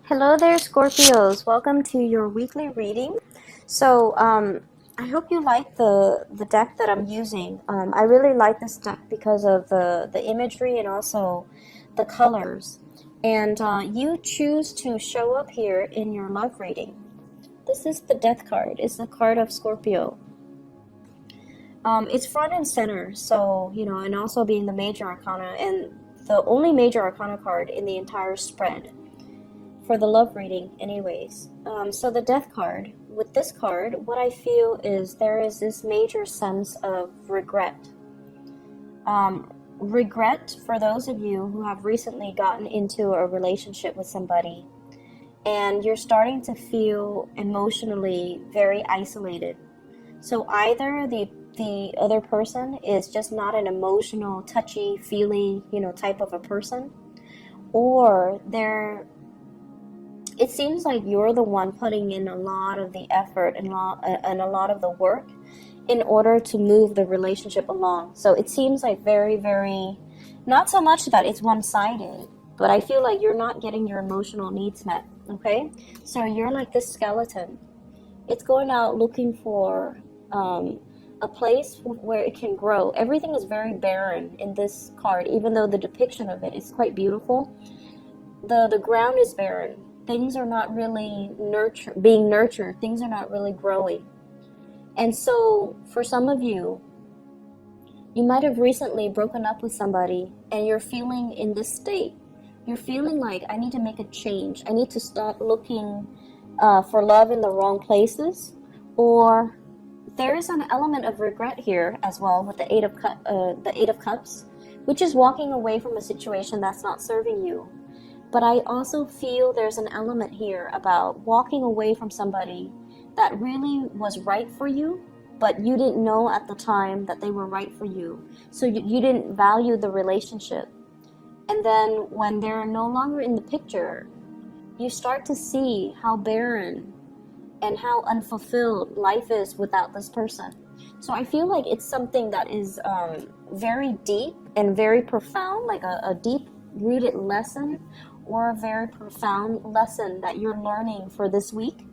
Hello there, Scorpios. Welcome to your weekly reading. So, I hope you like the deck that I'm using. I really like this deck because of the imagery and also the colors. And you choose to show up here in your love reading. This is the Death card. It's the card of Scorpio. It's front and center, so, and also being the major arcana and the only major arcana card in the entire spread. For the love reading anyways. So the Death card, with this card, what I feel is there is this major sense of regret. Regret for those of you who have recently gotten into a relationship with somebody and you're starting to feel emotionally very isolated. So either the other person is just not an emotional, touchy-feely, type of a person, or it seems like you're the one putting in a lot of the effort and a lot of the work in order to move the relationship along. So it seems like very, very, not so much that it's one-sided, but I feel like you're not getting your emotional needs met, okay? So you're like this skeleton. It's going out looking for a place where it can grow. Everything is very barren in this card, even though the depiction of it is quite beautiful. The ground is barren. Things are not really being nurtured. Things are not really growing. And so for some of you, you might have recently broken up with somebody and you're feeling in this state. You're feeling like, I need to make a change. I need to stop looking for love in the wrong places. Or there is an element of regret here as well with the Eight of Cups, which is walking away from a situation that's not serving you. But I also feel there's an element here about walking away from somebody that really was right for you, but you didn't know at the time that they were right for you. So you didn't value the relationship. And then when they're no longer in the picture, you start to see how barren and how unfulfilled life is without this person. So I feel like it's something that is very deep and very profound, like a deep-rooted lesson, or a very profound lesson that you're learning for this week,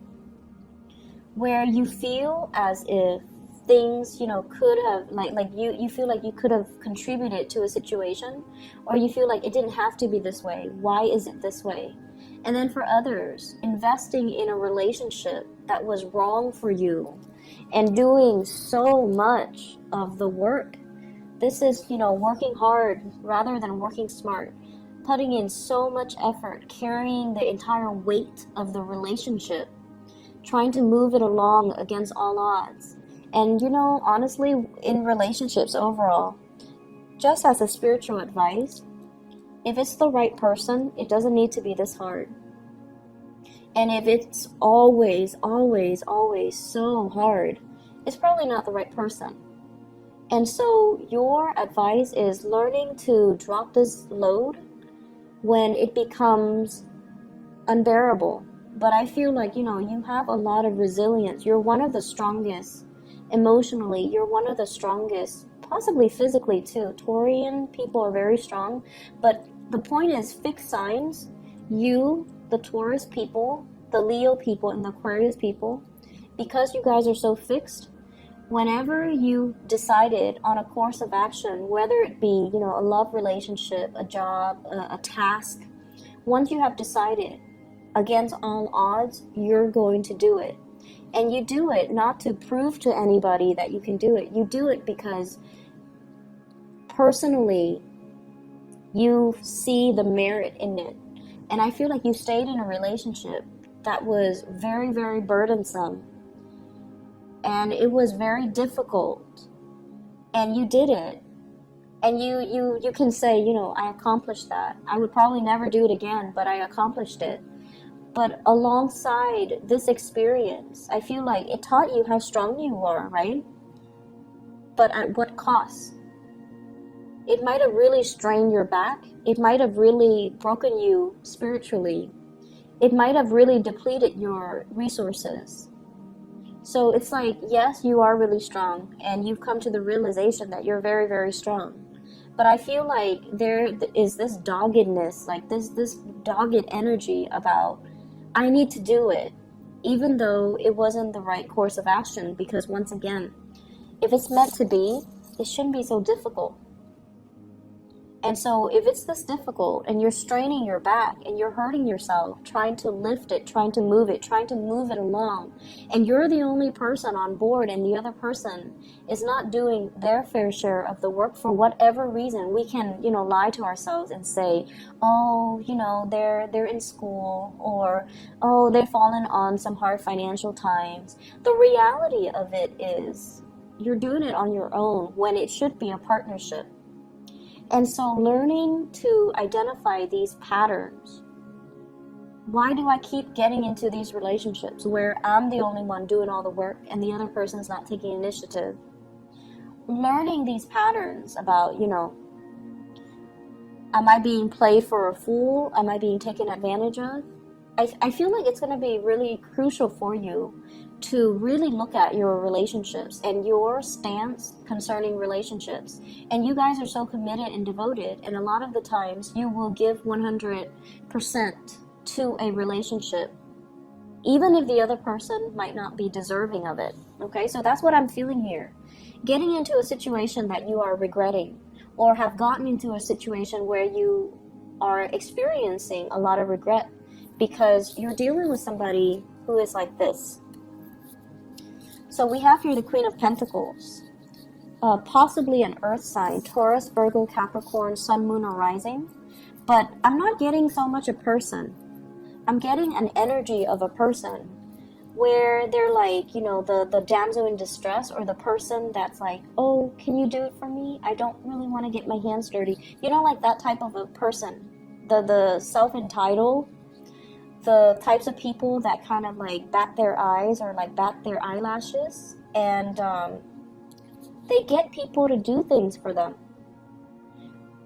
where you feel as if things, could have, you feel like you could have contributed to a situation, or you feel like it didn't have to be this way. Why is it this way? And then for others, investing in a relationship that was wrong for you and doing so much of the work. This is, working hard rather than working smart. Putting in so much effort, carrying the entire weight of the relationship, trying to move it along against all odds. And honestly, in relationships overall, just as a spiritual advice, if it's the right person, it doesn't need to be this hard. And if it's always, always, always so hard, it's probably not the right person. And so your advice is learning to drop this load when it becomes unbearable. But I feel like, you have a lot of resilience. You're one of the strongest emotionally. You're one of the strongest, possibly physically too. Taurian people are very strong. But the point is, fixed signs, you, the Taurus people, the Leo people, and the Aquarius people, because you guys are so fixed, whenever you decided on a course of action, whether it be, a love relationship, a job, a task, once you have decided against all odds, you're going to do it. And you do it not to prove to anybody that you can do it. You do it because personally, you see the merit in it. And I feel like you stayed in a relationship that was very, very burdensome. And it was very difficult, and you did it, and you can say, I accomplished that. I would probably never do it again, but I accomplished it. But alongside this experience, I feel like it taught you how strong you are, right? But at what cost? It might have really strained your back. It might have really broken you spiritually. It might have really depleted your resources. So it's like, yes, you are really strong, and you've come to the realization that you're very, very strong. But I feel like there is this doggedness, like this dogged energy about I need to do it, even though it wasn't the right course of action, because once again, if it's meant to be, it shouldn't be so difficult. And so if it's this difficult and you're straining your back and you're hurting yourself, trying to lift it, trying to move it along, and you're the only person on board and the other person is not doing their fair share of the work for whatever reason, we can, lie to ourselves and say, oh, they're in school, or, oh, they've fallen on some hard financial times. The reality of it is you're doing it on your own when it should be a partnership. And so learning to identify these patterns. Why do I keep getting into these relationships where I'm the only one doing all the work and the other person's not taking initiative? Learning these patterns about, am I being played for a fool? Am I being taken advantage of? I feel like it's going to be really crucial for you to really look at your relationships and your stance concerning relationships. And you guys are so committed and devoted, and a lot of the times you will give 100% to a relationship, even if the other person might not be deserving of it. Okay, so that's what I'm feeling here. Getting into a situation that you are regretting, or have gotten into a situation where you are experiencing a lot of regret because you're dealing with somebody who is like this. So we have here the Queen of Pentacles, possibly an earth sign, Taurus, Virgo, Capricorn, Sun, Moon, or Rising. But I'm not getting so much a person. I'm getting an energy of a person where they're like, the damsel in distress, or the person that's like, oh, can you do it for me? I don't really want to get my hands dirty. Like that type of a person, the self-entitled, the types of people that kind of like bat their eyes or like bat their eyelashes, and they get people to do things for them.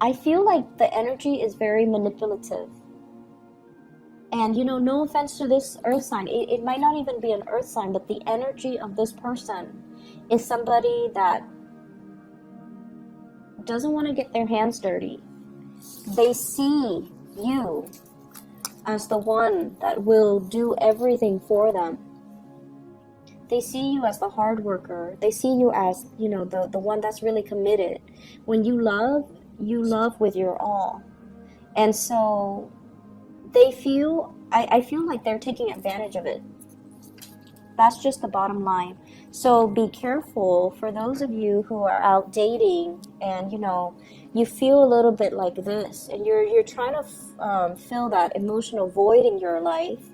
I feel like the energy is very manipulative. And no offense to this earth sign, it might not even be an earth sign, but the energy of this person is somebody that doesn't want to get their hands dirty. They see you as the one that will do everything for them. They see you as the hard worker. They see you as, the one that's really committed. When you love with your all. And so they feel, I feel like they're taking advantage of it. That's just the bottom line. So be careful for those of you who are out dating and, you feel a little bit like this, and you're trying to fill that emotional void in your life,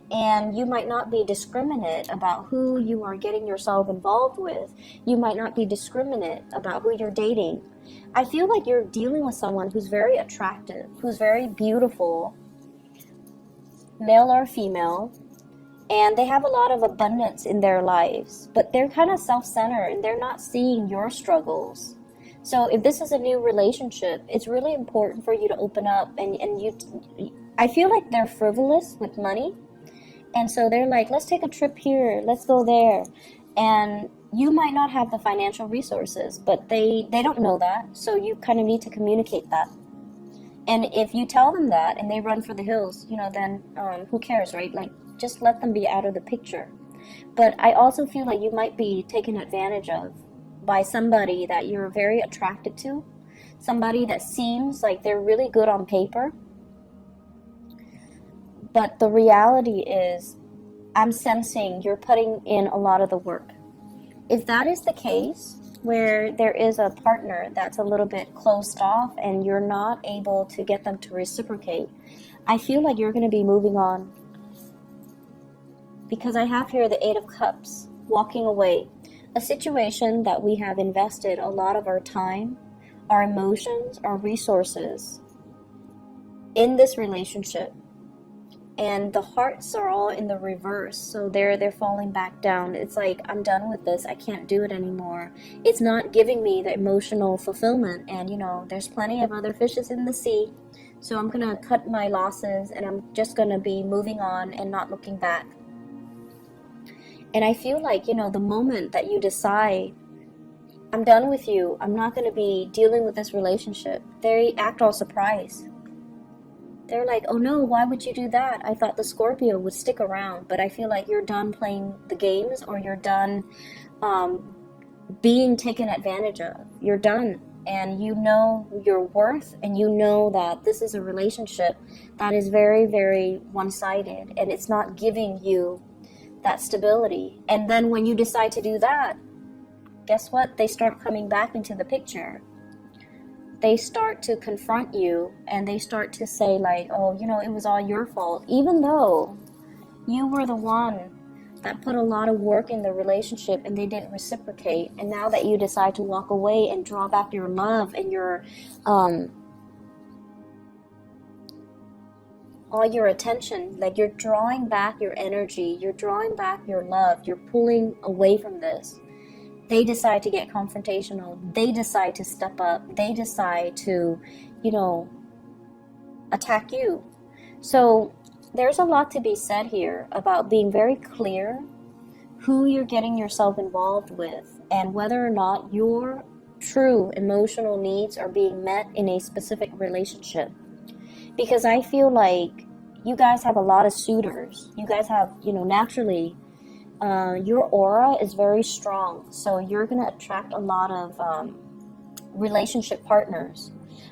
and you might not be discriminate about who you are getting yourself involved with. You might not be discriminate about who you're dating. I feel like you're dealing with someone who's very attractive, who's very beautiful, male or female, and they have a lot of abundance in their lives, but they're kind of self-centered and they're not seeing your struggles. So if this is a new relationship, it's really important for you to open up, and I feel like they're frivolous with money. And so they're like, let's take a trip here, let's go there. And you might not have the financial resources, but they don't know that. So you kind of need to communicate that. And if you tell them that and they run for the hills, then who cares, right? Like, just let them be out of the picture. But I also feel like you might be taken advantage of by somebody that you're very attracted to, somebody that seems like they're really good on paper. But the reality is, I'm sensing you're putting in a lot of the work. If that is the case, where there is a partner that's a little bit closed off and you're not able to get them to reciprocate, I feel like you're going to be moving on. Because I have here the Eight of Cups, walking away. A situation that we have invested a lot of our time, our emotions, our resources in this relationship. And the hearts are all in the reverse, so they're falling back down. It's like, I'm done with this, I can't do it anymore. It's not giving me the emotional fulfillment, and there's plenty of other fishes in the sea, so I'm gonna cut my losses and I'm just gonna be moving on and not looking back. And I feel like, the moment that you decide, I'm done with you, I'm not gonna be dealing with this relationship, they act all surprised. They're like, oh no, why would you do that? I thought the Scorpio would stick around, but I feel like you're done playing the games, or you're done being taken advantage of. You're done, and you know your worth, and you know that this is a relationship that is very, very one-sided, and it's not giving you that stability. And then when you decide to do that, guess what? They start coming back into the picture. They start to confront you, and they start to say like, oh, you know, it was all your fault, even though you were the one that put a lot of work in the relationship and they didn't reciprocate. And now that you decide to walk away and draw back your love and your all your attention, like you're drawing back your energy, you're drawing back your love, you're pulling away from this. They decide to get confrontational. They decide to step up. They decide to, you know, attack you. So there's a lot to be said here about being very clear who you're getting yourself involved with, and whether or not your true emotional needs are being met in a specific relationship. Because I feel like you guys have a lot of suitors. You guys have, you know, naturally, your aura is very strong. So you're going to attract a lot of relationship partners.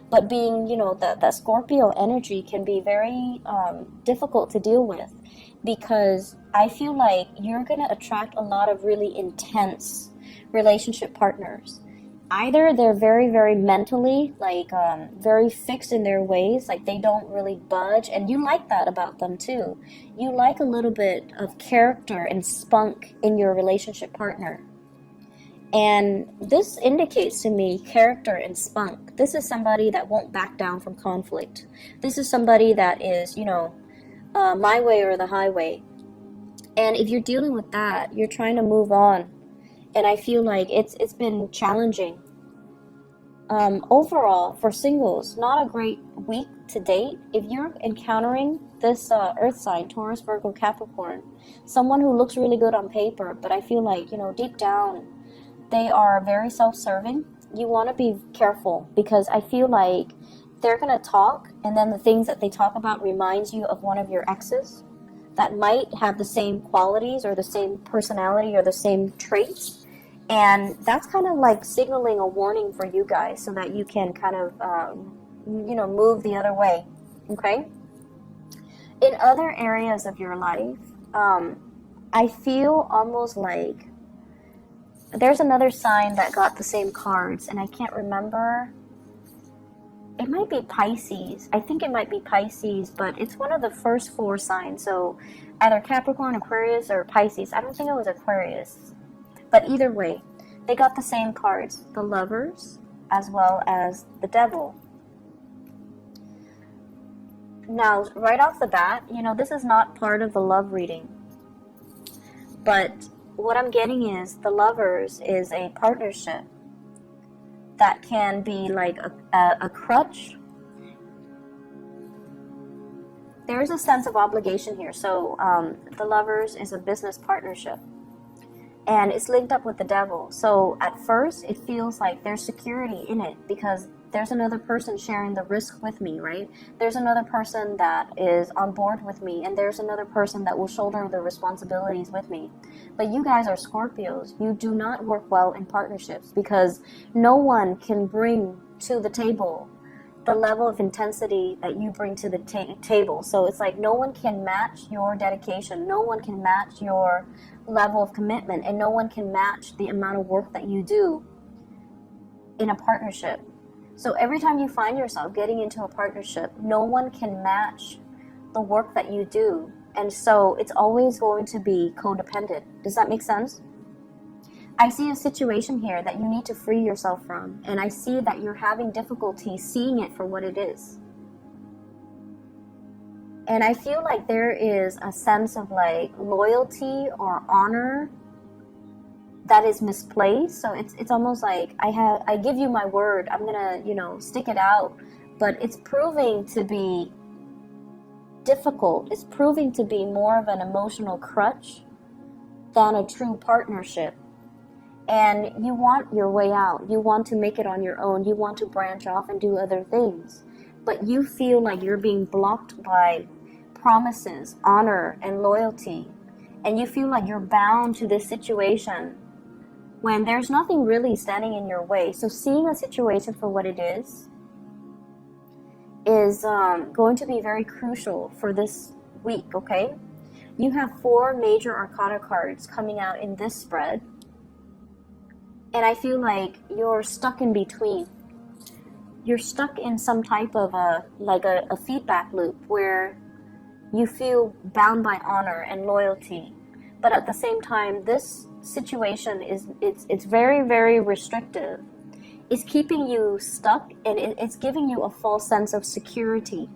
But being, you know, that Scorpio energy can be very difficult to deal with, because I feel like you're going to attract a lot of really intense relationship partners. Either they're very, very mentally, like very fixed in their ways, like they don't really budge, and you like that about them too. You like a little bit of character and spunk in your relationship partner. And this indicates to me character and spunk. This is somebody that won't back down from conflict. This is somebody that is, you know, my way or the highway. And if you're dealing with that, you're trying to move on. And I feel like it's been challenging. Overall, for singles, not a great week to date. If you're encountering this earth sign, Taurus, Virgo, Capricorn, someone who looks really good on paper, but I feel like, you know, deep down, they are very self-serving. You want to be careful, because I feel like they're going to talk, and then the things that they talk about reminds you of one of your exes that might have the same qualities or the same personality or the same traits. And that's kind of like signaling a warning for you guys, so that you can kind of, you know, move the other way. Okay? In other areas of your life, I feel almost like there's another sign that got the same cards, and I can't remember. It might be Pisces. I think it might be Pisces, but it's one of the first four signs. So either Capricorn, Aquarius, or Pisces. I don't think it was Aquarius. But either way, they got the same cards. The Lovers, as well as the Devil. Now, right off the bat, you know, this is not part of the love reading. But what I'm getting is the Lovers is a partnership that can be like a crutch. There's a sense of obligation here. So the Lovers is a business partnership, and it's linked up with the Devil. So at first it feels like there's security in it, because there's another person sharing the risk with me, right? There's another person that is on board with me, and there's another person that will shoulder the responsibilities with me. But you guys are Scorpios. You do not work well in partnerships, because no one can bring to the table the level of intensity that you bring to the table. So it's like no one can match your dedication. No one can match your level of commitment, and no one can match the amount of work that you do in a partnership. So every time you find yourself getting into a partnership, no one can match the work that you do. And so it's always going to be codependent. Does that make sense? I see a situation here that you need to free yourself from. And I see that you're having difficulty seeing it for what it is. And I feel like there is a sense of like loyalty or honor that is misplaced. So it's almost like I give you my word, I'm gonna, you know, stick it out, but it's proving to be difficult. It's proving to be more of an emotional crutch than a true partnership. And you want your way out. You want to make it on your own. You want to branch off and do other things. but you feel like you're being blocked by promises, honor, and loyalty. And you feel like you're bound to this situation when there's nothing really standing in your way. So seeing a situation for what it is going to be very crucial for this week, okay? You have 4 major arcana cards coming out in this spread. And I feel like you're stuck in between. You're stuck in some type of a feedback loop where you feel bound by honor and loyalty. But at the same time, this situation it's very, very restrictive. It's keeping you stuck, and it's giving you a false sense of security.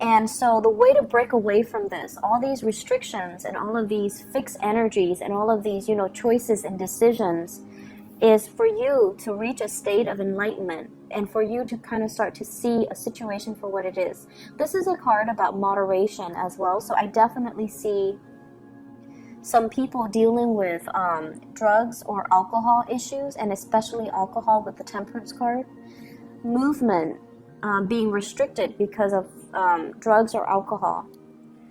And so the way to break away from this, all these restrictions and all of these fixed energies and all of these, choices and decisions, is for you to reach a state of enlightenment and for you to kind of start to see a situation for what it is. This is a card about moderation as well. So I definitely see some people dealing with drugs or alcohol issues, and especially alcohol with the Temperance card. Movement being restricted because of drugs or alcohol.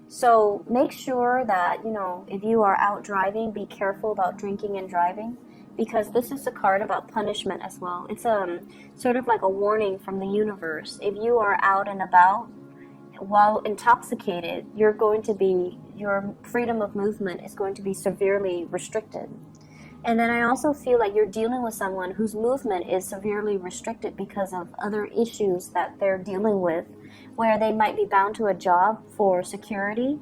So make sure that, if you are out driving, be careful about drinking and driving, because this is a card about punishment as well. It's sort of like a warning from the universe. If you are out and about while intoxicated, your freedom of movement is going to be severely restricted. And then I also feel like you're dealing with someone whose movement is severely restricted because of other issues that they're dealing with, where they might be bound to a job for security,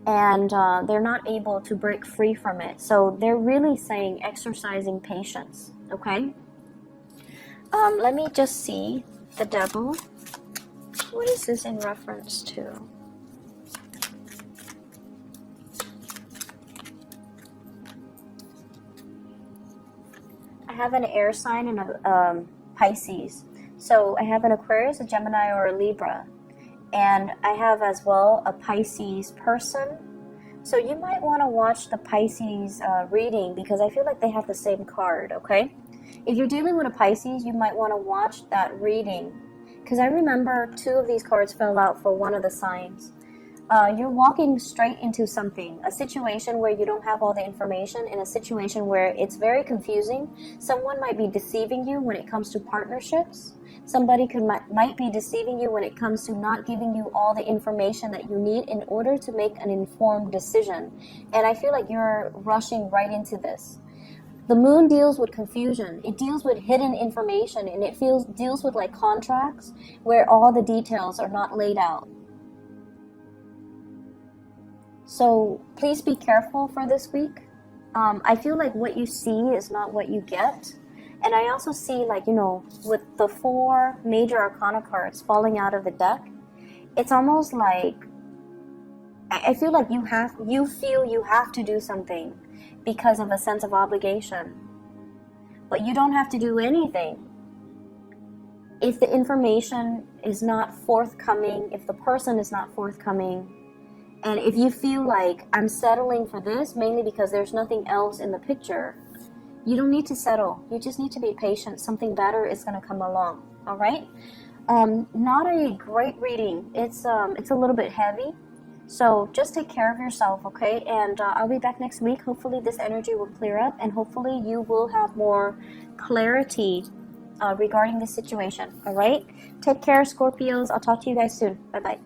and they're not able to break free from it. So they're really saying exercising patience, okay? Let me just see the devil. What is this in reference to? I have an air sign and a Pisces. So I have an Aquarius, a Gemini, or a Libra. And I have as well a Pisces person. So you might want to watch the Pisces reading, because I feel like they have the same card, okay? If you're dealing with a Pisces, you might want to watch that reading, because I remember 2 of these cards fell out for one of the signs. You're walking straight into something, a situation where you don't have all the information, in a situation where it's very confusing. Someone might be deceiving you when it comes to partnerships. Somebody might be deceiving you when it comes to not giving you all the information that you need in order to make an informed decision. And I feel like you're rushing right into this. The moon deals with confusion. It deals with hidden information, and it deals with like contracts where all the details are not laid out. So please be careful for this week. I feel like what you see is not what you get. And I also see, with the 4 major arcana cards falling out of the deck, it's almost like, I feel like you feel you have to do something because of a sense of obligation. But you don't have to do anything. If the information is not forthcoming, if the person is not forthcoming, and if you feel like I'm settling for this mainly because there's nothing else in the picture, you don't need to settle. You just need to be patient. Something better is going to come along. All right? Not a great reading. It's a little bit heavy. So just take care of yourself, okay? And I'll be back next week. Hopefully this energy will clear up, and hopefully you will have more clarity regarding the situation. All right? Take care, Scorpios. I'll talk to you guys soon. Bye-bye.